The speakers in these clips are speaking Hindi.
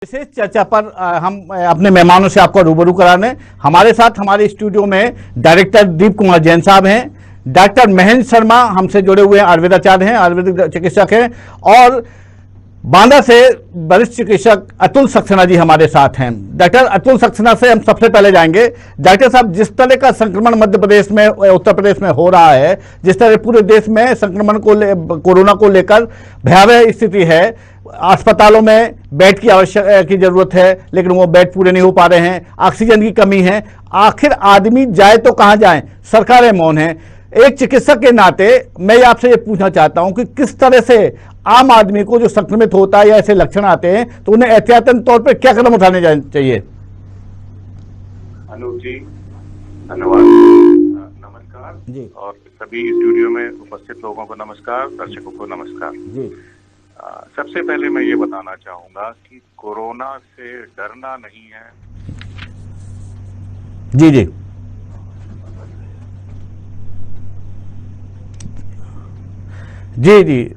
विशेष चर्चा पर हम अपने मेहमानों से आपको रूबरू कराने हमारे साथ हमारे स्टूडियो में डायरेक्टर दीप कुमार जैन साहब हैं, डॉक्टर महेंद्र शर्मा हमसे जुड़े हुए हैं, आयुर्वेदाचार्य हैं, आयुर्वेदिक चिकित्सक हैं, और बांदा से वरिष्ठ चिकित्सक अतुल सक्सेना जी हमारे साथ हैं। डॉक्टर अतुल सक्सेना से हम सबसे पहले जाएंगे। डॉक्टर साहब, जिस तरह का संक्रमण मध्य प्रदेश में, उत्तर प्रदेश में हो रहा है, जिस तरह पूरे देश में संक्रमण को कोरोना को लेकर भयावह स्थिति है, अस्पतालों में बेड की जरूरत है, लेकिन वो बेड पूरे नहीं हो पा रहे हैं, ऑक्सीजन की कमी है, आखिर आदमी जाए तो कहां जाए, सरकारें मौन हैं। एक चिकित्सक के नाते मैं आपसे ये पूछना चाहता हूं कि किस तरह से आम आदमी को जो संक्रमित होता है या ऐसे लक्षण आते हैं तो उन्हें एहतियातन तौर पर क्या कदम उठाने चाहिए? अनूप जी, धन्यवाद, नमस्कार जी, और सभी स्टूडियो में उपस्थित लोगों को नमस्कार, दर्शकों को नमस्कार जी। सबसे पहले मैं ये बताना चाहूंगा कि कोरोना से डरना नहीं है। जी जी जी जी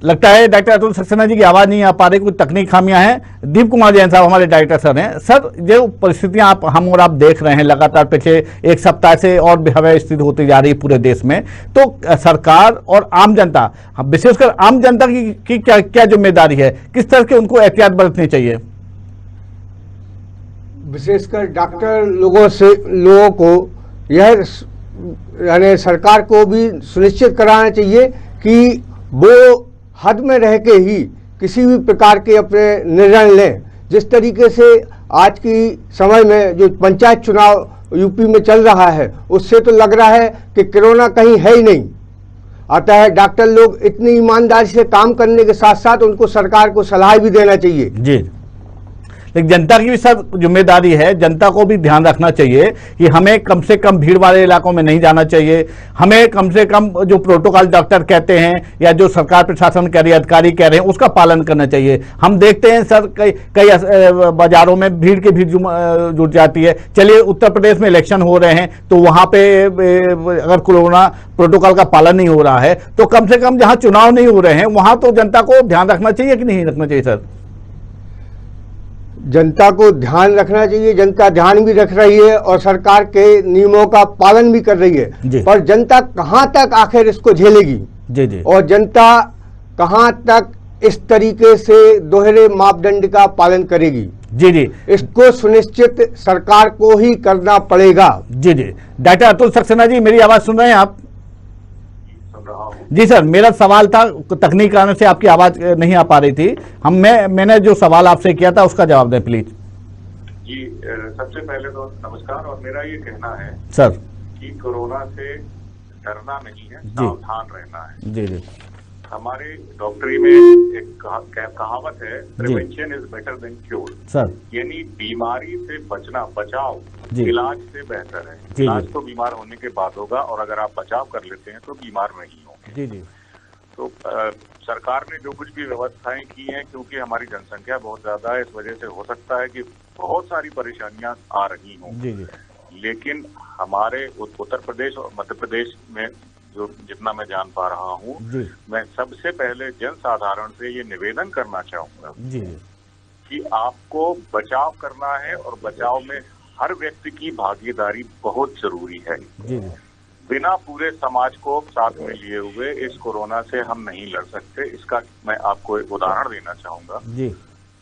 लगता है डॉक्टर अतुल सक्सेना जी की आवाज नहीं आ पा रही, कुछ तकनीक खामियां हैं। दीप कुमार जैन साहब हमारे डायरेक्टर सर हैं। सर, जो परिस्थितियां हम और आप देख रहे हैं लगातार पिछले एक सप्ताह से और भयावह स्थिति होती जा रही है पूरे देश में, तो सरकार और आम जनता, विशेषकर आम जनता की क्या जिम्मेदारी है, किस तरह के उनको एहतियात बरतनी चाहिए? विशेषकर डॉक्टर लोगों को यह यानी सरकार को भी सुनिश्चित कराना चाहिए कि वो हद में रह के ही किसी भी प्रकार के अपने निर्णय लें। जिस तरीके से आज की समय में जो पंचायत चुनाव यूपी में चल रहा है, उससे तो लग रहा है कि कोरोना कहीं है ही नहीं। अतः डॉक्टर लोग इतनी ईमानदारी से काम करने के साथ साथ उनको सरकार को सलाह भी देना चाहिए जी। लेकिन जनता की भी सर जिम्मेदारी है, जनता को भी ध्यान रखना चाहिए कि हमें कम से कम भीड़ वाले इलाकों में नहीं जाना चाहिए, हमें कम से कम जो प्रोटोकॉल डॉक्टर कहते हैं या जो सरकार प्रशासन कह रही है, अधिकारी कह रहे हैं, उसका पालन करना चाहिए। हम देखते हैं सर कई बाजारों में भीड़ जुट जाती है। चलिए, उत्तर प्रदेश में इलेक्शन हो रहे हैं तो वहां पे अगर कोरोना प्रोटोकॉल का पालन नहीं हो रहा है तो कम से कम जहां चुनाव नहीं हो रहे हैं वहां तो जनता को ध्यान रखना चाहिए कि नहीं रखना चाहिए? सर, जनता को ध्यान रखना चाहिए, जनता ध्यान भी रख रही है और सरकार के नियमों का पालन भी कर रही है, पर जनता कहां तक आखिर इसको झेलेगी जी जी, और जनता कहां तक इस तरीके से दोहरे मापदंड का पालन करेगी जी जी, इसको सुनिश्चित सरकार को ही करना पड़ेगा जी जी। डॉक्टर अतुल सक्सेना जी, मेरी आवाज सुन रहे हैं आप? जी सर, मेरा सवाल था, तकनीक आने से आपकी आवाज नहीं आ पा रही थी। मैंने जो सवाल आपसे किया था उसका जवाब दें प्लीज। जी, सबसे पहले तो नमस्कार, और मेरा ये कहना है सर कि कोरोना से डरना नहीं है, सावधान रहना है। जी जी, हमारे डॉक्टरी में एक कहावत है, prevention is better than cure. Sir, यानी बीमारी से बचाव इलाज से बेहतर है। इलाज तो बीमार होने के बाद होगा, और अगर आप बचाव कर लेते हैं तो बीमार नहीं होंगे। जी जी। तो सरकार ने जो कुछ भी व्यवस्थाएं की हैं, क्योंकि हमारी जनसंख्या बहुत ज्यादा है, इस वजह से हो सकता है कि बहुत सारी परेशानियां आ रही हों। जी जी। लेकिन हमारे उत्तर प्रदेश और मध्य प्रदेश में जो जितना मैं जान पा रहा हूँ, मैं सबसे पहले जन साधारण से ये निवेदन करना चाहूंगा कि आपको बचाव करना है, और बचाव में हर व्यक्ति की भागीदारी बहुत जरूरी है। बिना पूरे समाज को साथ में लिए हुए इस कोरोना से हम नहीं लड़ सकते। इसका मैं आपको एक उदाहरण देना चाहूंगा।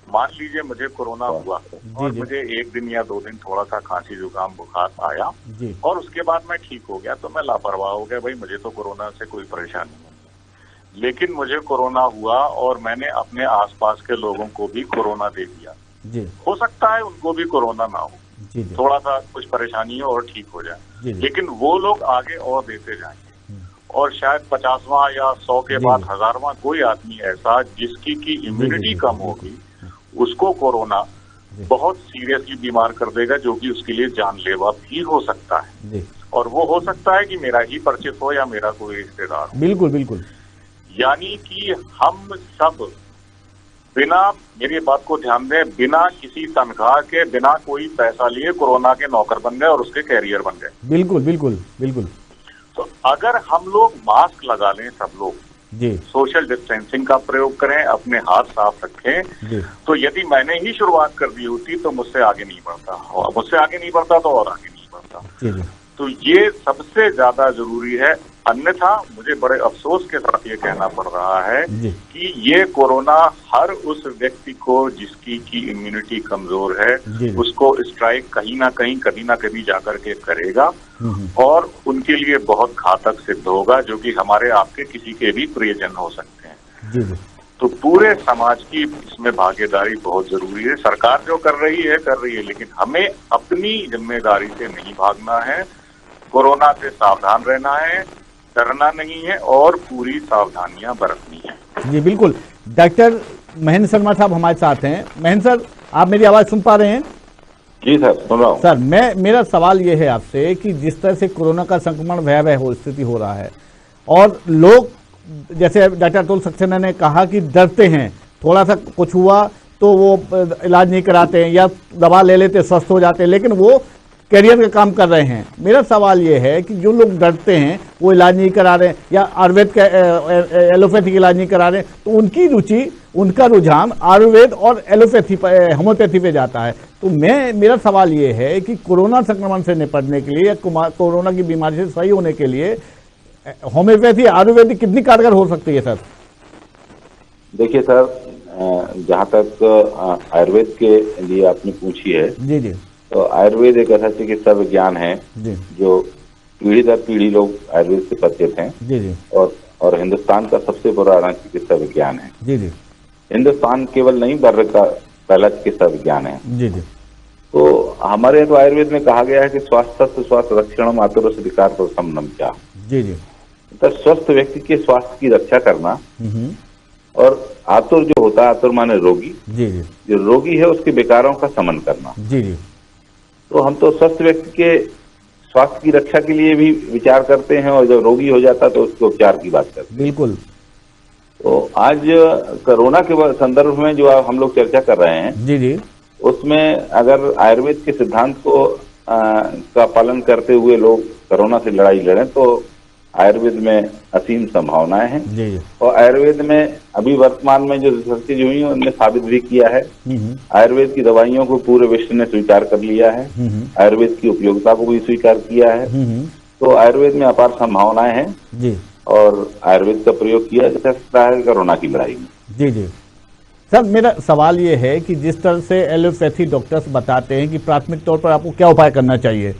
मान लीजिए मुझे कोरोना हुआ और मुझे 1 दिन या 2 दिन थोड़ा सा खांसी जुकाम बुखार आया और उसके बाद मैं ठीक हो गया, तो मैं लापरवाह हो गया, भाई मुझे तो कोरोना से कोई परेशानी नहीं। लेकिन मुझे कोरोना हुआ और मैंने अपने आसपास के लोगों को भी कोरोना दे दिया। हो सकता है उनको भी कोरोना ना हो, थोड़ा सा कुछ परेशानी हो और ठीक हो जाए, लेकिन वो लोग आगे और देते जाएंगे, और शायद 50वां या 100 के बाद 1000वां कोई आदमी ऐसा जिसकी की इम्यूनिटी कम होगी, उसको कोरोना बहुत सीरियसली बीमार कर देगा, जो कि उसके लिए जानलेवा भी हो सकता है। और वो हो सकता है कि मेरा ही परिचित हो या मेरा कोई रिश्तेदार हो। बिल्कुल बिल्कुल। यानी कि हम सब बिना, मेरी बात को ध्यान दें, बिना किसी तनख्वाह के, बिना कोई पैसा लिए कोरोना के नौकर बन गए और उसके कैरियर बन गए। बिल्कुल बिल्कुल बिल्कुल। तो अगर हम लोग मास्क लगा लें सब लोग, जी, सोशल डिस्टेंसिंग का प्रयोग करें, अपने हाथ साफ रखें। तो यदि मैंने ही शुरुआत कर दी होती तो मुझसे आगे नहीं बढ़ता, और मुझसे आगे नहीं बढ़ता तो और आगे नहीं बढ़ता। तो ये सबसे ज्यादा जरूरी है। अन्यथा मुझे बड़े अफसोस के साथ ये कहना पड़ रहा है कि ये कोरोना हर उस व्यक्ति को जिसकी की इम्यूनिटी कमजोर है उसको स्ट्राइक कहीं ना कहीं कभी ना कभी जाकर के करेगा और उनके लिए बहुत घातक सिद्ध होगा, जो कि हमारे आपके किसी के भी प्रियजन हो सकते हैं। तो पूरे समाज की इसमें भागीदारी बहुत जरूरी है। सरकार जो कर रही है, लेकिन हमें अपनी जिम्मेदारी से नहीं भागना है, कोरोना से सावधान रहना है, डरना नहीं है और पूरी सावधानियां बरतनी है। जी बिल्कुल। डॉक्टर महेंद्र शर्मा साहब हमारे साथ हैं। महेंद्र सर, आप मेरी आवाज सुन पा रहे हैं? जी सर, सुन रहा हूं। सर, मेरा सवाल ये है आपसे कि जिस तरह से कोरोना का संक्रमण भयावह स्थिति हो रहा है और लोग, जैसे डॉक्टर अतुल सक्सेना ने कहा कि डरते हैं, थोड़ा सा कुछ हुआ तो वो इलाज नहीं कराते हैं या दवा ले लेते स्वस्थ हो जाते हैं, लेकिन वो कैरियर का काम कर रहे हैं। मेरा सवाल ये है कि जो लोग डरते हैं वो इलाज नहीं करा रहे हैं या आयुर्वेद का एलोपैथिक इलाज नहीं करा रहे हैं, तो उनकी रुचि, उनका रुझान आयुर्वेद और एलोपैथी होम्योपैथी पे जाता है। तो मेरा सवाल ये है कि कोरोना संक्रमण से निपटने के लिए या कोरोना की बीमारी से सही होने के लिए होम्योपैथी आयुर्वेदिक कितनी कारगर हो सकती है सर? देखिए सर, जहाँ तक आयुर्वेद के लिए आपने पूछी है, जी जी, तो आयुर्वेद एक ऐसा चिकित्सा विज्ञान है जो पीढ़ी दर पीढ़ी लोग आयुर्वेद से परिचित हैं। जी जी, और हिंदुस्तान का सबसे पुराना चिकित्सा विज्ञान है। जी जी, हिंदुस्तान केवल नहीं, वर्ग का पहला चिकित्सा विज्ञान है। जी जी, तो हमारे तो आयुर्वेद में कहा गया है कि स्वास्थ्य रक्षणम आतुर अधिकार पर समनम क्या। जी जी, तो स्वस्थ व्यक्ति के स्वास्थ्य की रक्षा करना, और आतुर जो होता है, आतुर माने रोगी, जी जी, जो रोगी है उसके विकारों का समन करना। जी जी, तो हम तो स्वस्थ व्यक्ति के स्वास्थ्य की रक्षा के लिए भी विचार करते हैं, और जब रोगी हो जाता है तो उसके उपचार की बात करते हैं। बिल्कुल। तो आज कोरोना के संदर्भ में जो हम लोग चर्चा कर रहे हैं, जी जी, उसमें अगर आयुर्वेद के सिद्धांत को का पालन करते हुए लोग कोरोना से लड़ाई लड़ें तो आयुर्वेद में असीम संभावनाएं हैं। जी, और आयुर्वेद में अभी वर्तमान में जो रिसर्च हुई है उनने साबित भी किया है। आयुर्वेद की दवाइयों को पूरे विश्व ने स्वीकार कर लिया है, आयुर्वेद की उपयोगिता को भी स्वीकार किया है। तो आयुर्वेद में अपार संभावनाएं हैं जी, और आयुर्वेद का प्रयोग किया जा सकता है कोरोना की लड़ाई में। जी जी। सर, मेरा सवाल ये है कि जिस तरह से एलोपैथी डॉक्टर्स बताते हैं कि प्राथमिक तौर पर आपको क्या उपाय करना चाहिए,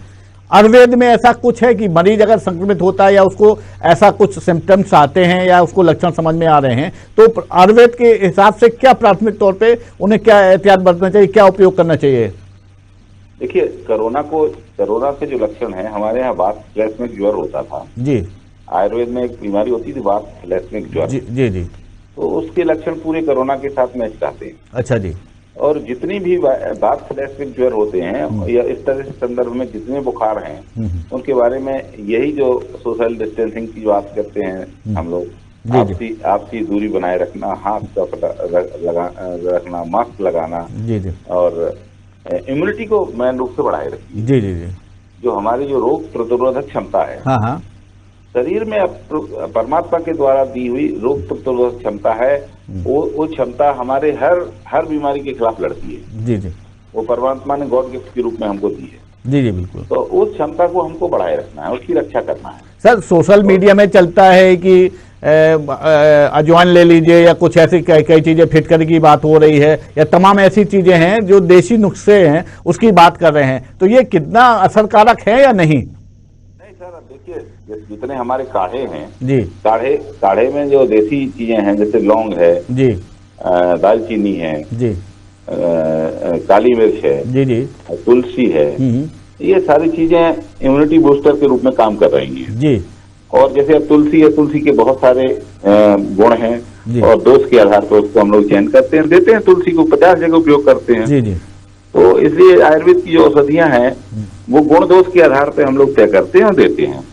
आयुर्वेद में ऐसा कुछ है कि मरीज अगर संक्रमित होता है या उसको ऐसा कुछ सिम्टम्स आते हैं या उसको लक्षण समझ में आ रहे हैं, तो आयुर्वेद के हिसाब से क्या प्राथमिक तौर पे उन्हें क्या एहतियात बरतना चाहिए, क्या उपयोग करना चाहिए? देखिए, कोरोना के जो लक्षण है, हमारे यहाँ वात फ्लैशमिक ज्वर होता था जी। आयुर्वेद में एक बीमारी होती थी वात फ्लैशमिक ज्वर। जी जी जी। तो उसके लक्षण पूरे कोरोना के साथ मैच खाते हैं। अच्छा जी। और जितनी भी वात फ्लैशमिक ज्वर होते हैं या इस तरह से संदर्भ में जितने बुखार हैं, उनके बारे में यही जो सोशल डिस्टेंसिंग की बात करते हैं हम लोग, आपसी दूरी बनाए रखना, हाथ का रखना, मास्क लगाना, जी जी, और इम्यूनिटी को मेन रूप से बढ़ाए रखिए। जी जी जी। जो हमारी जो रोग प्रतिरोधक क्षमता है, हाँ हाँ, शरीर में परमात्मा के द्वारा दी हुई रोग प्रतिरोधक क्षमता है, वो क्षमता हमारे हर बीमारी के खिलाफ लड़ती है। जी जी, वो परमात्मा ने गॉड गिफ्ट के रूप में हमको दी है। जी जी, बिल्कुल। तो उस क्षमता को हमको बढ़ाए रखना है, उसकी रक्षा करना है। सर, सोशल मीडिया में चलता है कि अजवाइन ले लीजिए या कुछ ऐसी कई चीजें फिटकरी की बात हो रही है, या तमाम ऐसी चीजें हैं जो देसी नुस्खे हैं उसकी बात कर रहे हैं, तो ये कितना असरकारक है या नहीं? नहीं सर, देखिए, जितने हमारे काढ़े हैं जी, काढ़े में जो देसी चीजें हैं, जैसे लौंग है जी, दालचीनी है जी, काली मिर्च है जी जी, तुलसी है, ये सारी चीजें इम्यूनिटी बूस्टर के रूप में काम कर रही हैं जी। और जैसे अब तुलसी है, तुलसी के बहुत सारे गुण हैं और डोज के आधार पर उसको हम लोग चयन करते हैं, देते हैं। तुलसी को 50 जगह उपयोग करते हैं जी जी। तो इसलिए आयुर्वेद की जो औषधियां हैं वो गुण दोष के आधार पर हम लोग तय करते हैं और देते हैं।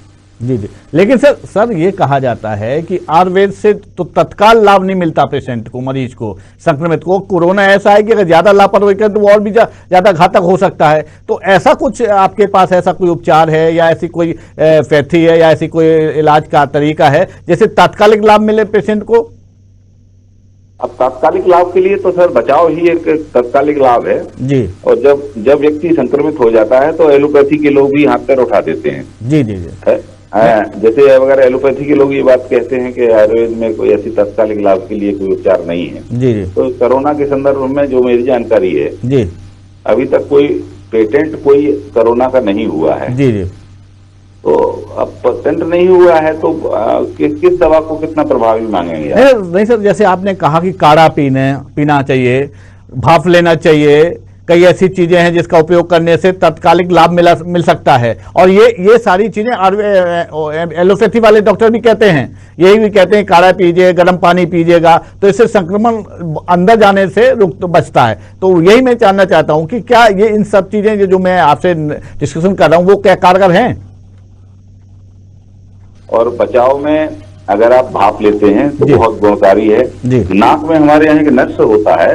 जी जी। लेकिन सर ये कहा जाता है कि आयुर्वेद से तो तत्काल लाभ नहीं मिलता पेशेंट को, मरीज को, संक्रमित को। कोरोना ऐसा है कि अगर ज्यादा लापरवाही करें तो वो और भी ज्यादा घातक हो सकता है। तो ऐसा कुछ आपके पास ऐसा कोई उपचार है या ऐसी कोई पैथी है या ऐसी कोई इलाज का तरीका है जैसे तात्कालिक लाभ मिले पेशेंट को? अब तात्कालिक लाभ के लिए तो सर बचाव ही एक तात्कालिक लाभ है जी। और जब व्यक्ति संक्रमित हो जाता है तो एलोपैथी के लोग भी हाथ पैर उठा देते हैं। जी जी जी। जैसे अगर एलोपैथी के लोग ये बात कहते हैं कि आयुर्वेद में कोई ऐसी तात्कालिक लाभ के लिए कोई उपचार नहीं है। जी जी। तो कोरोना के संदर्भ में जो मेरी जानकारी है जी, अभी तक कोई पेटेंट कोई कोरोना का नहीं हुआ है। जी जी। तो अब पेटेंट नहीं हुआ है तो किस दवा को कितना प्रभावी मांगेंगे? नहीं सर, जैसे आपने कहा कि काढ़ा पीना चाहिए, भाप लेना चाहिए, कई ऐसी चीजें हैं जिसका उपयोग करने से तत्कालिक लाभ मिल सकता है। और ये सारी चीजें एलोपैथी वाले डॉक्टर भी कहते हैं, यही भी कहते हैं काढ़ा पीजिए, गर्म पानी पीजिएगा तो इससे संक्रमण अंदर जाने से बचता है। तो यही मैं जानना चाहता हूं कि क्या ये इन सब चीजें जो मैं आपसे डिस्कशन कर रहा हूं वो क्या कारगर हैं? और बचाव में अगर आप भाप लेते हैं तो बहुत गुणकारी है। नाक में हमारे यहाँ एक नस होता है,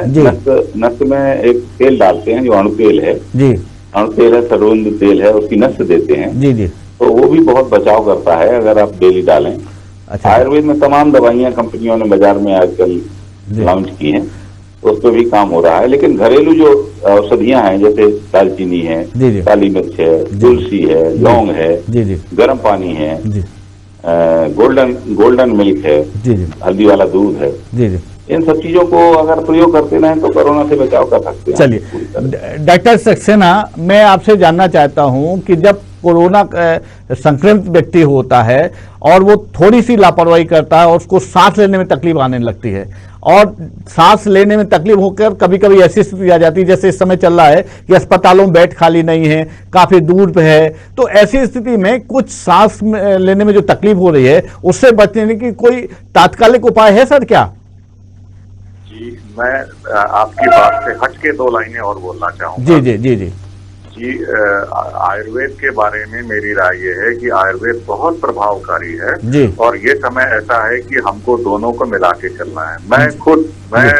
नस में एक तेल डालते हैं जो अणु तेल है। जी। अणु तेल है, सरवंद तेल है, उसकी नस देते हैं। जी जी। तो वो भी बहुत बचाव करता है अगर आप डेली डालें। अच्छा। आयुर्वेद में तमाम दवाइयां कंपनियों ने बाजार में आजकल लॉन्च की हैं, तो उस पर भी काम हो रहा है। लेकिन घरेलू जो औषधियां हैं जैसे दालचीनी है, काली मिर्च है, तुलसी है, लौंग है, गर्म पानी है, गोल्डन मिल्क है, जी जी, हल्दी वाला दूध है, जी जी, इन सब चीजों को अगर प्रयोग करते रहें तो कोरोना से बचाव कर सकते हैं। चलिए डॉक्टर सक्सेना, मैं आपसे जानना चाहता हूं कि जब कोरोना संक्रमित व्यक्ति होता है और वो थोड़ी सी लापरवाही करता है और उसको सांस लेने में तकलीफ आने लगती है और सांस लेने में तकलीफ होकर कभी कभी ऐसी स्थिति आ जाती है जैसे इस समय चल रहा है कि अस्पतालों में बेड खाली नहीं है, काफी दूर पे है, तो ऐसी स्थिति में कुछ सांस लेने में जो तकलीफ हो रही है उससे बचने की कोई तात्कालिक उपाय है सर क्या? जी, मैं आपकी बात से हट के 2 लाइनें और बोलना चाहूंगा। जी जी जी जी जी। आयुर्वेद के बारे में मेरी राय ये है कि आयुर्वेद बहुत प्रभावकारी है जी। और ये समय ऐसा है कि हमको दोनों को मिला के चलना है। मैं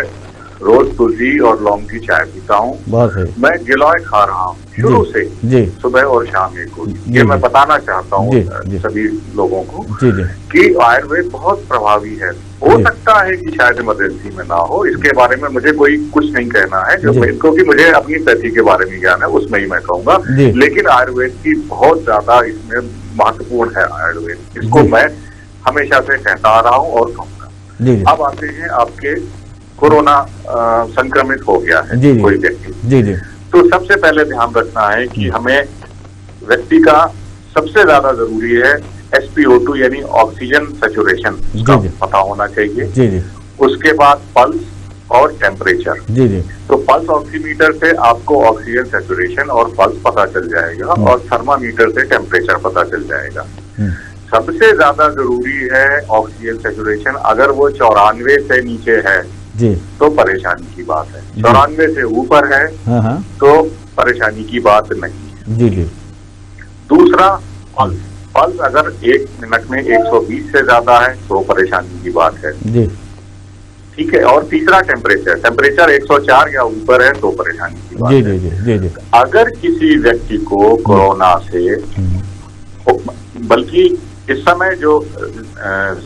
रोज तुलसी और लौंग की चाय पीता हूँ, मैं गिलोय खा रहा हूँ शुरू से जी। सुबह और शाम एक गोली। ये मैं बताना चाहता हूँ सभी लोगों को कि आयुर्वेद बहुत प्रभावी है। हो सकता है कि शायद इमरजेंसी में ना हो, इसके बारे में मुझे कोई कुछ नहीं कहना है, क्योंकि मुझे अपनी पैथी के बारे में ज्ञान है, उसमें ही मैं कहूंगा। लेकिन आयुर्वेद की बहुत ज्यादा इसमें महत्वपूर्ण है आयुर्वेद, इसको मैं हमेशा से कहता आ रहा हूँ और कहूंगा। अब आते हैं आपके कोरोना संक्रमित हो गया है कोई व्यक्ति, तो सबसे पहले ध्यान रखना है कि हमें व्यक्ति का सबसे ज्यादा जरूरी है SpO2 यानी ऑक्सीजन सैचुरेशन का पता होना चाहिए। उसके बाद पल्स और टेम्परेचर। तो पल्स ऑक्सीमीटर से आपको ऑक्सीजन सैचुरेशन और पल्स पता चल जाएगा और थर्मामीटर से टेम्परेचर पता चल जाएगा। सबसे ज्यादा जरूरी है ऑक्सीजन सैचुरेशन, अगर वो 94 से नीचे है तो परेशानी की बात है, 94 से ऊपर है तो परेशानी की बात नहीं है। दूसरा पल्स अगर 1 मिनट में 120 से ज्यादा है तो परेशानी की बात है, ठीक है। और तीसरा टेम्परेचर 104 या ऊपर है तो परेशानी की बात है। अगर किसी व्यक्ति को कोरोना से, बल्कि इस समय जो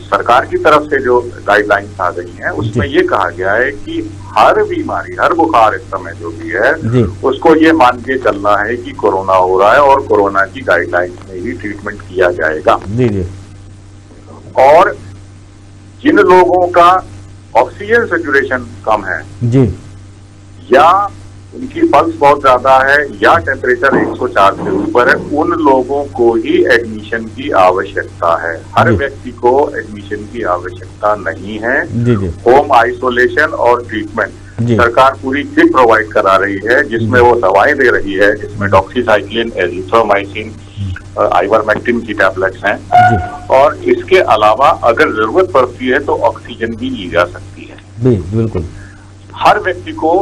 सरकार की तरफ से जो गाइडलाइंस आ गई हैं उसमें ये कहा गया है कि हर बीमारी, हर बुखार इस समय जो भी है उसको ये मान के चलना है कि कोरोना हो रहा है और कोरोना की गाइडलाइंस में ही ट्रीटमेंट किया जाएगा। और जिन लोगों का ऑक्सीजन सैचुरेशन कम है या उनकी पल्स बहुत ज्यादा है या टेम्परेचर 104 से ऊपर है, उन लोगों को ही एडमिशन की आवश्यकता है। हर व्यक्ति को एडमिशन की आवश्यकता नहीं है। होम आइसोलेशन और ट्रीटमेंट सरकार पूरी किट प्रोवाइड करा रही है, जिसमें वो दवाएं दे रही है, जिसमें डॉक्सीसाइक्लिन, एजिथ्रोमाइसिन, आइवरमेक्टिन की टैबलेट्स हैं। और इसके अलावा अगर जरूरत पड़ती है तो ऑक्सीजन भी ली जा सकती है। बिल्कुल हर व्यक्ति को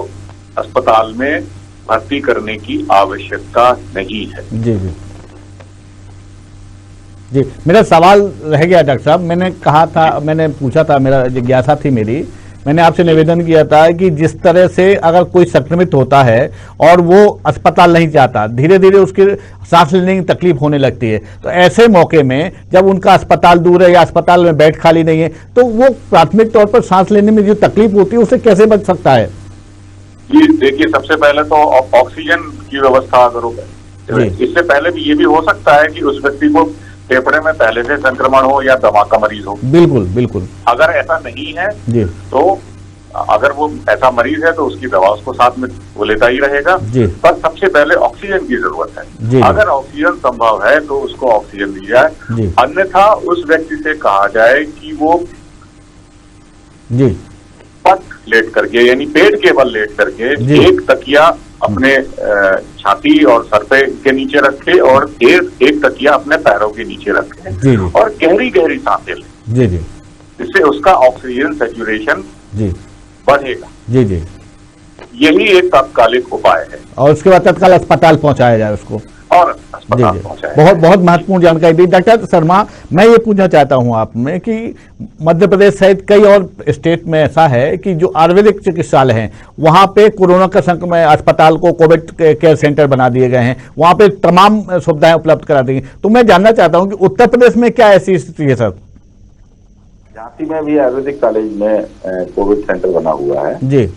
अस्पताल में भर्ती करने की आवश्यकता नहीं है। जी, मेरा सवाल रह गया डॉक्टर साहब, मैंने कहा था, मैंने पूछा था, मेरा जिज्ञासा थी मेरी, मैंने आपसे निवेदन किया था कि जिस तरह से अगर कोई संक्रमित होता है और वो अस्पताल नहीं जाता, धीरे धीरे उसकी सांस लेने की तकलीफ होने लगती है, तो ऐसे मौके में जब उनका अस्पताल दूर है या अस्पताल में बेड खाली नहीं है, तो वो प्राथमिक तौर पर सांस लेने में जो तकलीफ होती है उससे कैसे बच सकता है? जी देखिए, सबसे पहले तो ऑक्सीजन की व्यवस्था करो। इससे पहले भी ये भी हो सकता है कि उस व्यक्ति को फेफड़े में पहले से संक्रमण हो या दमा का मरीज हो। बिल्कुल बिल्कुल। अगर ऐसा नहीं है जी, तो अगर वो ऐसा मरीज है तो उसकी दवा उसको साथ में वो लेता ही रहेगा। पर सबसे पहले ऑक्सीजन की जरूरत है। अगर ऑक्सीजन संभव है तो उसको ऑक्सीजन दी जाए, अन्यथा उस व्यक्ति से कहा जाए कि वो पट लेट करके, यानी पेट के बल लेट करके एक तकिया अपने छाती और सर पे के नीचे रखे और एक तकिया अपने पैरों के नीचे रखे और गहरी गहरी सांसें ले। इससे उसका ऑक्सीजन सैचुरेशन बढ़ेगा। यही एक तात्कालिक उपाय है। और उसके बाद तत्काल अस्पताल पहुंचाया जाए उसको, और अस्पताल पहुंचाया। बहुत बहुत महत्वपूर्ण जानकारी दी डॉक्टर शर्मा। मैं ये पूछना चाहता हूं आप में कि मध्य प्रदेश सहित कई और स्टेट में ऐसा है कि जो आयुर्वेदिक चिकित्सालय हैं वहां पे कोरोना का संक्रमण अस्पताल को कोविड केयर सेंटर बना दिए गए हैं, वहां पे तमाम सुविधाएं उपलब्ध करा दी गई। तो मैं जानना चाहता हूं कि उत्तर प्रदेश में क्या ऐसी स्थिति है? सर, झांसी में भी आयुर्वेदिक कॉलेज में कोविड सेंटर बना हुआ है जी,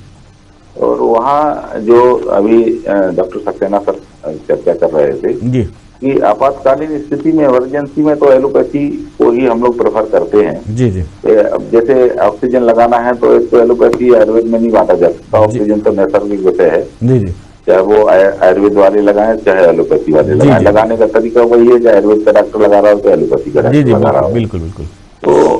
और वहाँ जो अभी डॉक्टर सक्सेना सर चर्चा कर रहे थे जी कि आपातकालीन स्थिति में, इमरजेंसी में तो एलोपैथी को ही हम लोग प्रेफर करते हैं। जी जी। अब जैसे ऑक्सीजन लगाना है तो एक तो एलोपैथी आयुर्वेद में नहीं बांटा जा सकता, ऑक्सीजन तो नैसर्गिक विषय है। जी जी। चाहे वो आयुर्वेद वाले लगाएं चाहे एलोपैथी वाले लगाएं, लगाने का तरीका वही है, चाहे आयुर्वेद का डॉक्टर लगा रहा हो तो एलोपैथी का डॉक्टर लगा रहा हो। बिल्कुल बिल्कुल। तो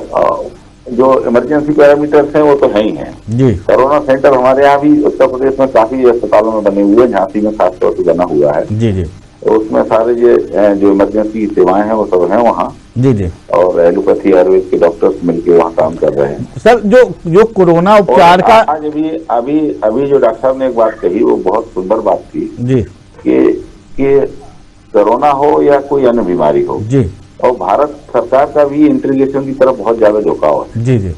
जो इमरजेंसी पैरामीटर्स हैं वो तो है ही हैं। जी। कोरोना सेंटर हमारे यहाँ भी उत्तर प्रदेश में काफी अस्पतालों में बने हुए हैं, झांसी में खास तौर से बना हुआ है। जी जी। तो उसमें सारे जो इमरजेंसी सेवाएं हैं वो सब हैं वहाँ। जी जी। और एलोपैथी आयुर्वेद के डॉक्टर्स मिलकर वहाँ काम कर रहे हैं। सर, जो कोरोना उपचार का आज अभी जो डॉक्टर साहब ने एक बात कही वो बहुत सुंदर बात थी जी, कि कोरोना हो या कोई अन्य बीमारी हो जी, और भारत सरकार का भी इंटीग्रेशन की तरफ बहुत ज्यादा झुकाव है। जी जी।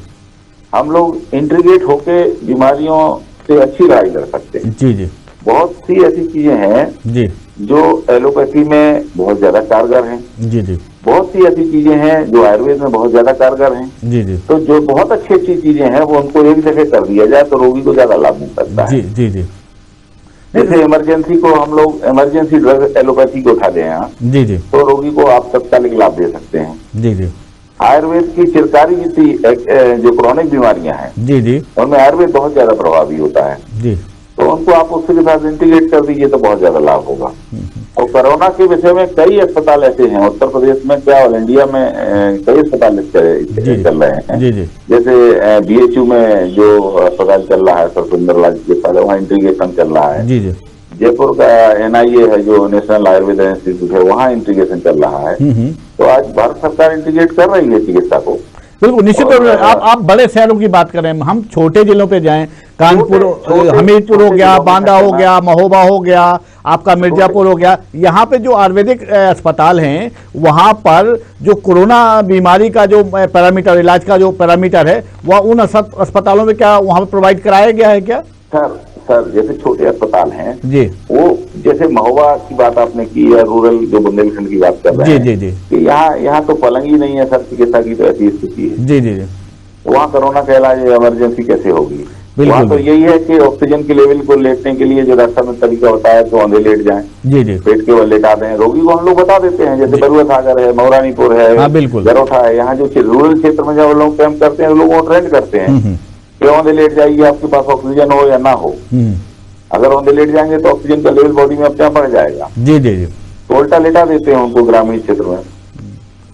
हम लोग इंटीग्रेट होके बीमारियों से अच्छी लड़ाई लड़ सकते हैं। जी जी। बहुत सी ऐसी चीजें हैं जी जो एलोपैथी में बहुत ज्यादा कारगर हैं। जी जी। बहुत सी ऐसी चीजें हैं जो आयुर्वेद में बहुत ज्यादा कारगर हैं। जी जी। तो जो बहुत अच्छी अच्छी चीजें हैं वो उनको एक जगह कर दिया जाए तो रोगी को ज्यादा लाभ मिल सकता है। जी जी जी। जैसे इमरजेंसी को हम लोग इमरजेंसी ड्रग एलोपैथी को उठा दें यहाँ, जी जी, तो रोगी को आप तत्कालिक लाभ दे सकते हैं। जी जी। आयुर्वेद की चिरकारी जितनी जो क्रॉनिक बीमारियां हैं जी जी, उनमें आयुर्वेद बहुत ज्यादा प्रभावी होता है। जी, तो उनको आप उसके साथ इंटीग्रेट कर दीजिए तो बहुत ज्यादा लाभ होगा। और कोरोना के विषय में कई अस्पताल ऐसे हैं उत्तर प्रदेश में, क्या ऑल इंडिया में कई अस्पताल चल रहे हैं। जी जी। जैसे BHU में जो अस्पताल चल रहा है सर सुंदरलाल चिकित्सालय, वहाँ इंटीग्रेशन चल रहा है। जी जी। जयपुर का NIA है जो नेशनल आयुर्वेद इंस्टीट्यूट है, वहाँ इंटीग्रेशन चल रहा है। तो आज भारत सरकार इंटीग्रेट कर रही है चिकित्सा को। बिल्कुल, निश्चित तौर पर आप बड़े शहरों की बात कर रहे हैं, हम छोटे जिलों पे जाएं, कानपुर, हमीरपुर हो गया, बांदा हो गया, महोबा हो गया, आपका मिर्जापुर हो गया, यहाँ पे जो आयुर्वेदिक अस्पताल हैं वहाँ पर जो कोरोना बीमारी का जो पैरामीटर, इलाज का जो पैरामीटर है वह उन अस्पतालों में क्या वहाँ पर प्रोवाइड कराया गया है क्या? सर जैसे छोटे अस्पताल हैं जी, वो जैसे महोबा की बात आपने की या रूरल जो बुंदेलखंड की बात कर रहे हैं, जी जी जी, कि यहाँ तो पलंग ही नहीं है सर, चिकित्सा की तो ऐसी स्थिति है। जी जी जी। वहाँ कोरोना का इलाज इमरजेंसी कैसे होगी? वहाँ तो यही है कि ऑक्सीजन के लेवल को लेटने के लिए जो रास्ता में तरीका होता है तो अंधे लेट जाएं, जी जी, पेट के बल लेटा दें। रोगी को हम लोग बता देते हैं, जैसे बरुआ सागर है, मौरानीपुर है, बिल्कुल, जरोठा है, यहाँ जो रूरल क्षेत्र में जब लोग कैंप करते हैं लोग वो ट्रेंड करते हैं कि औंधे लेट जाइए, आपके पास ऑक्सीजन हो या ना हो। अगर औंधे लेट जाएंगे तो ऑक्सीजन का लेवल बॉडी में अपने आप बढ़ जाएगा। जी जी जी। तो उल्टा लेटा देते हैं उनको ग्रामीण क्षेत्र में,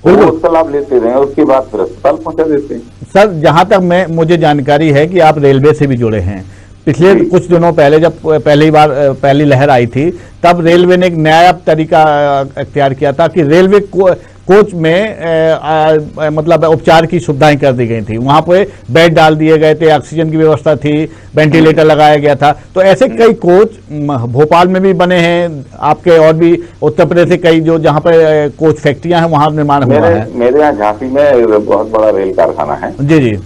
वो उसका लाभ लेते रहे, उसके बाद फिर अस्पताल पहुंचा देते हैं। सर, जहां तक मुझे जानकारी है कि आप रेलवे से भी जुड़े हैं, पिछले कुछ दिनों पहले जब पहली लहर आई थी तब रेलवे ने एक नया तरीका अख्तियार किया था कि रेलवे कोच में मतलब उपचार की सुविधाएं कर दी गई थी, वहां पे बेड डाल दिए गए थे, ऑक्सीजन की व्यवस्था थी, वेंटिलेटर लगाया गया था। तो ऐसे कई कोच भोपाल में भी बने हैं आपके, और भी उत्तर प्रदेश से कई जो जहां पर कोच फैक्ट्रियां हैं वहां निर्माण हुआ है। मेरे यहाँ झांसी में बहुत बड़ा रेल कारखाना है। जी जी।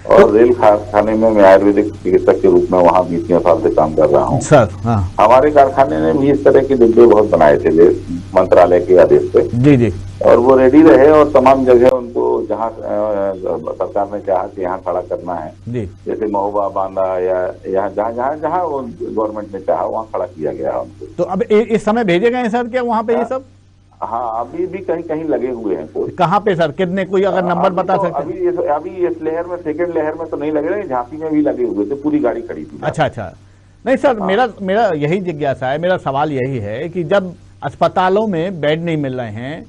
और रेल कारखाने में मैं आयुर्वेदिक चिकित्सक के रूप में वहाँ 20 साल से काम कर रहा हूँ सर। हाँ, हमारे कारखाने ने भी इस तरह के डिब्बे बहुत बनाए थे मंत्रालय के आदेश पे। जी जी। और वो रेडी रहे और तमाम जगह उनको जहाँ सरकार ने चाहा कि यहाँ खड़ा करना है जी, जैसे महोबा, बांदा या यहाँ जहाँ गवर्नमेंट ने चाहा वहाँ खड़ा किया गया उनको। तो अब इस समय भेजे गए हैं सर क्या वहाँ पे ये सब? हाँ, अभी भी कहीं कहीं लगे हुए हैं। कहाँ पे सर, कितने, कोई अगर नंबर बता सकते हैं? अभी इस लहर में, सेकंड लहर में तो नहीं लगे रहे, झांसी में भी लगे हुए थे, पूरी गाड़ी खड़ी थी। अच्छा अच्छा। नहीं सर, मेरा यही जिज्ञासा है, मेरा सवाल यही है कि जब अस्पतालों में बेड नहीं मिल रहे हैं,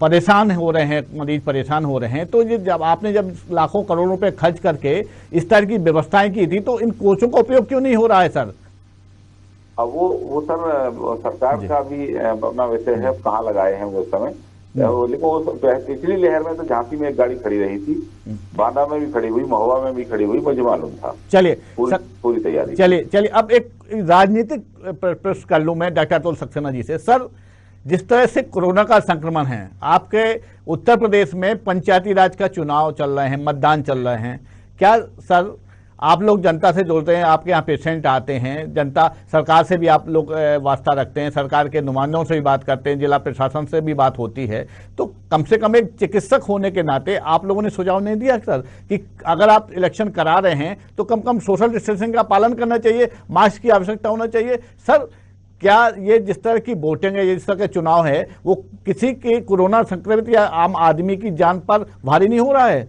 परेशान हो रहे हैं मरीज, परेशान हो रहे हैं, तो ये जब आपने जब लाखों करोड़ों रुपए खर्च करके इस तरह की व्यवस्थाएं की थी, तो इन कोचों का उपयोग क्यों नहीं हो रहा है सर? अब वो सर सरकार का भी अपना विषय है, कहाँ लगाए हैं वो समय। लेकिन वो पिछली लहर में तो झांसी में एक गाड़ी खड़ी रही थी, बांदा में भी खड़ी हुई, महोबा में भी खड़ी हुई, मुझे मालूम था। चलिए पूरी तैयारी। चलिए अब एक राजनीतिक प्रश्न कर लूं मैं डॉक्टर अतुल सक्सेना जी से। सर, जिस तरह से कोरोना का संक्रमण है, आपके उत्तर प्रदेश में पंचायती राज का चुनाव चल रहे हैं, मतदान चल रहे हैं, क्या सर आप लोग जनता से जुड़ते हैं? आपके यहाँ पेशेंट आते हैं, जनता, सरकार से भी आप लोग वास्ता रखते हैं, सरकार के नुमाइंदों से भी बात करते हैं, जिला प्रशासन से भी बात होती है, तो कम से कम एक चिकित्सक होने के नाते आप लोगों ने सुझाव नहीं दिया सर कि अगर आप इलेक्शन करा रहे हैं तो कम से कम सोशल डिस्टेंसिंग का पालन करना चाहिए, मास्क की आवश्यकता होना चाहिए? सर, क्या ये जिस तरह की वोटिंग है, जिस तरह के चुनाव है, वो किसी के कोरोना संक्रमित या आम आदमी की जान पर भारी नहीं हो रहा है?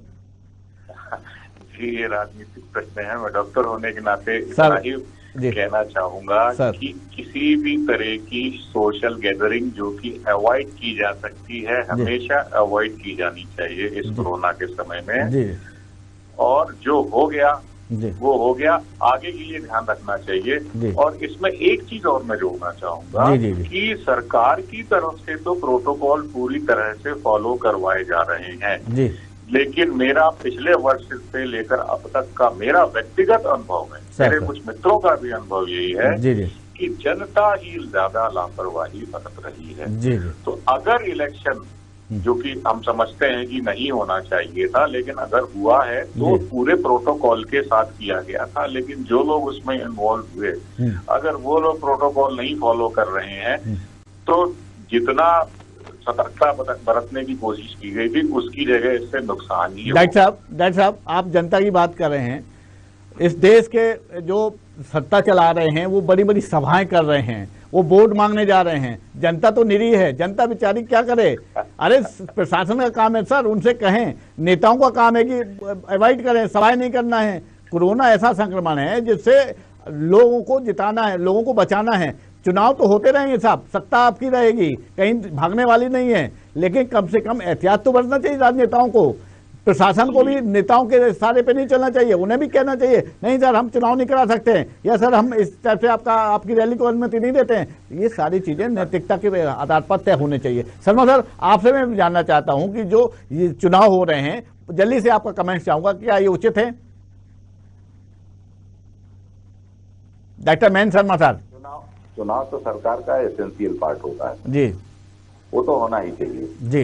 जी, ये राजनीतिक प्रश्न है। मैं डॉक्टर होने के नाते इतना ही कहना चाहूंगा कि किसी भी तरह की सोशल गैदरिंग जो कि अवॉइड की जा सकती है, हमेशा अवॉइड की जानी चाहिए इस कोरोना के समय में। और जो हो गया वो हो गया, आगे के लिए ध्यान रखना चाहिए। और इसमें एक चीज और मैं जोड़ना चाहूंगा कि सरकार की तरफ से तो प्रोटोकॉल पूरी तरह से फॉलो करवाए जा रहे हैं, लेकिन मेरा पिछले वर्ष से लेकर अब तक का मेरा व्यक्तिगत अनुभव है, मेरे कुछ मित्रों का भी अनुभव यही है कि जनता ही ज्यादा लापरवाही बरत रही है। तो अगर इलेक्शन, जो कि हम समझते हैं कि नहीं होना चाहिए था, लेकिन अगर हुआ है तो पूरे प्रोटोकॉल के साथ किया गया था, लेकिन जो लोग उसमें इन्वॉल्व हुए, अगर वो लोग प्रोटोकॉल नहीं फॉलो कर रहे हैं तो जितना सतर्कता बरतने की कोशिश की गई थी उसकी जगह इससे नुकसान ही है। डॉक्टर साहब, आप जनता की बात कर रहे हैं, इस देश के जो सत्ता चला रहे हैं वो बड़ी बड़ी सभाएं कर रहे हैं, वो वोट मांगने जा रहे हैं, जनता तो निरीह है, जनता बेचारी क्या करे? अरे प्रशासन का काम है सर, उनसे कहें, नेताओं का काम है कि अवॉइड करें, सभाएं नहीं करना है। कोरोना ऐसा संक्रमण है जिससे लोगों को जिताना है, लोगों को बचाना है। चुनाव तो होते रहेंगे साहब, सत्ता आपकी रहेगी, कहीं भागने वाली नहीं है, लेकिन कम से कम एहतियात तो बरतना चाहिए राजनेताओं को, प्रशासन को भी नेताओं के सारे पे नहीं चलना चाहिए, उन्हें भी कहना चाहिए नहीं सर हम चुनाव नहीं करा सकते हैं, या सर हम इस तरह से आपकी रैली को अनुमति नहीं देते हैं। ये सारी चीजें नैतिकता के आधार पर तय होने चाहिए। शर्मा सर, आपसे मैं जानना चाहता हूं कि जो ये चुनाव हो रहे हैं, जल्दी से आपका कमेंट चाहूंगा, क्या ये उचित है? Doctor Mahendra Sharma sir. चुनाव तो सरकार का एसेंशियल पार्ट होता है जी, वो तो होना ही चाहिए जी,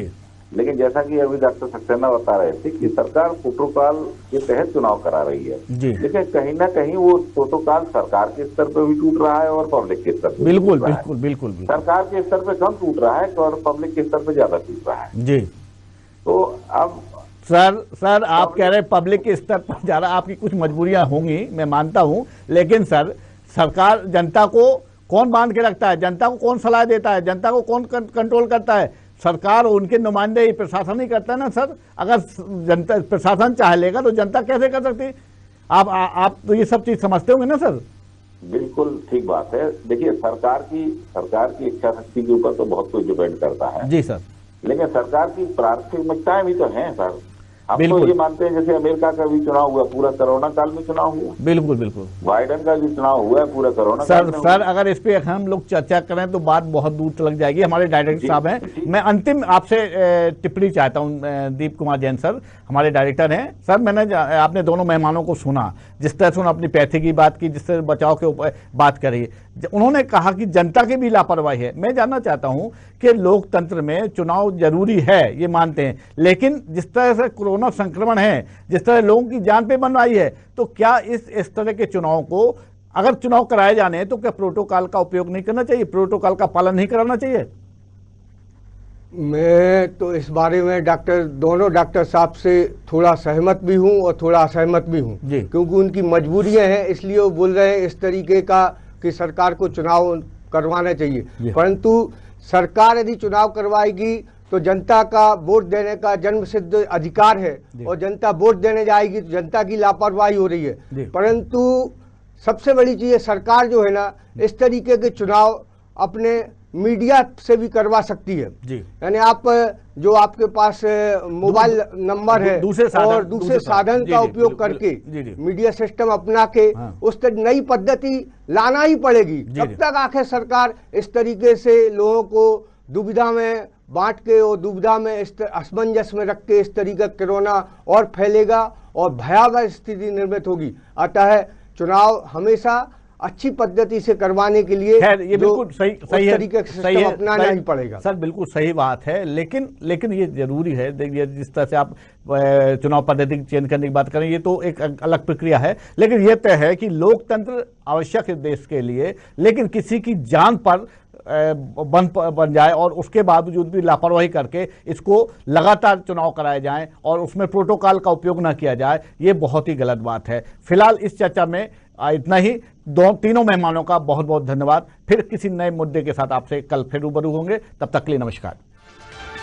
लेकिन जैसा कि अभी डॉक्टर सक्सेना बता रहे थे कि सरकार प्रोटोकॉल के तहत चुनाव करा रही है जी, लेकिन कहीं ना कहीं वो प्रोटोकॉल सरकार के स्तर पर भी टूट रहा है और पब्लिक के स्तर पर बिल्कुल बिल्कुल बिल्कुल सरकार के स्तर पर कम टूट रहा है और पब्लिक के स्तर पर ज्यादा टूट रहा है जी। तो अब सर आप कह रहे हैं पब्लिक के स्तर पर ज्यादा, आपकी कुछ मजबूरियां होंगी, मैं मानता हूं, लेकिन सर सरकार जनता को कौन बांध के रखता है? जनता को कौन सलाह देता है? जनता को कौन कंट्रोल करता है? सरकार, उनके नुमाइंदे ही, प्रशासन ही करता है ना सर। अगर जनता, प्रशासन चाह लेगा तो जनता कैसे कर सकती? आप तो ये सब चीज समझते होंगे ना सर? बिल्कुल ठीक बात है। देखिए, सरकार की इच्छा शक्ति के ऊपर तो बहुत कुछ डिपेंड करता है जी सर, लेकिन सरकार की प्राथमिकताएं भी तो हैं सर। हम तो ये मानते हैं जैसे अमेरिका का भी चुनाव हुआ पूरा कोरोना काल में चुनाव हुआ। बिल्कुल बिल्कुल। बाइडेन का भी चुनाव हुआ है पूरा कोरोना काल में। सर अगर इस पे हम लोग चर्चा करें तो बात बहुत दूर तक जाएगी। हमारे डायरेक्टर साहब हैं, मैं अंतिम आपसे टिप्पणी चाहता हूं। दीप कुमार जैन सर हमारे डायरेक्टर हैं। सर मैंने आपने दोनों मेहमानों को सुना, जिस तरह से उन्होंने अपनी पैथी की बात की, जिस तरह बचाव के ऊपर बात करी, उन्होंने कहा कि जनता की भी लापरवाही है। मैं जानना चाहता हूं कि लोकतंत्र में चुनाव जरूरी है, ये मानते हैं, लेकिन जिस तरह से कोरोना संक्रमण है, जिस तरह लोगों की जान पे बन आई है, तो क्या इस तरह के चुनाव को अगर चुनाव कराए जाने तो क्या प्रोटोकॉल का उपयोग नहीं करना चाहिए, प्रोटोकॉल का पालन नहीं कराना चाहिए? मैं तो इस बारे में दोनों डॉक्टर साहब से थोड़ा सहमत भी हूं और थोड़ा असहमत भी हूं, क्योंकि उनकी मजबूरियां हैं, इसलिए वो बोल रहे हैं इस तरीके का कि सरकार को चुनाव करवाना चाहिए। परंतु सरकार यदि चुनाव करवाएगी तो जनता का वोट देने का जन्मसिद्ध अधिकार है, और जनता वोट देने जाएगी तो जनता की लापरवाही हो रही है। परंतु सबसे बड़ी चीज है, सरकार जो है ना इस तरीके के चुनाव अपने मीडिया से भी करवा सकती है। यानी आप जो आपके पास मोबाइल नंबर है और दूसरे साधन का उपयोग करके मीडिया सिस्टम अपना के उस तरह नई पद्धति लाना ही पड़ेगी। जब तक आखिर सरकार इस तरीके से लोगों को दुविधा में बांट के और दुविधा में असमंजस में रख के इस तरीके कोरोना और फैलेगा और भयावह स्थिति निर्मित होगी। अतः चुनाव हमेशा अच्छी पद्धति से करवाने के लिए ये बिल्कुल सही है, तरीके से सिस्टम अपनाना ही पड़ेगा। सर बिल्कुल सही बात है, लेकिन ये जरूरी है। देखिए जिस तरह से आप चुनाव पद्धति चेंज करने की बात करें, ये तो एक अलग प्रक्रिया है, लेकिन ये तय है कि लोकतंत्र आवश्यक है देश के लिए, लेकिन किसी की जान पर बन जाए और उसके बावजूद भी लापरवाही करके इसको लगातार चुनाव कराए जाएं और उसमें प्रोटोकॉल का उपयोग ना किया जाए, ये बहुत ही गलत बात है। फिलहाल इस चर्चा में इतना ही। तीनों मेहमानों का बहुत बहुत धन्यवाद। फिर किसी नए मुद्दे के साथ आपसे कल फिर रूबरू होंगे, तब तक के लिए नमस्कार।